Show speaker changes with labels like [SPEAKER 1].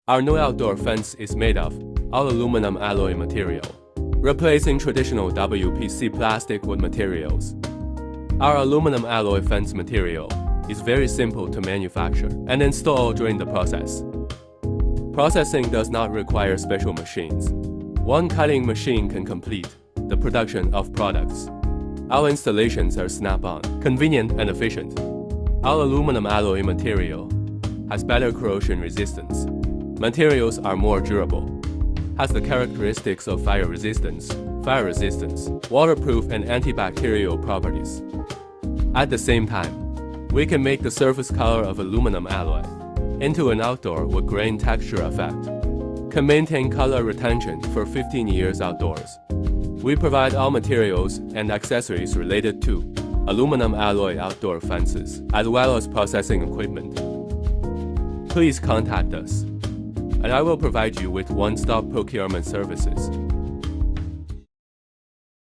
[SPEAKER 1] Our new outdoor fence is made of all aluminum alloy material, replacing traditional WPC plastic wood materials. Our aluminum alloy fence material is very simple to manufacture and install during the process. Processing does not require special machines. One cutting machine can complete the production of products. Our installations are snap-on, convenient, and efficient. Our aluminum alloy material has better corrosion resistance. Materials are more durable, has the characteristics of fire resistance, waterproof, and antibacterial properties. At the same time, we can make the surface color of aluminum alloy into an outdoor wood grain texture effect, can maintain color retention for 15 years outdoors. We provide all materials and accessories related to aluminum alloy outdoor fences, as well as processing equipment. Please contact us, and I will provide you with one-stop procurement services.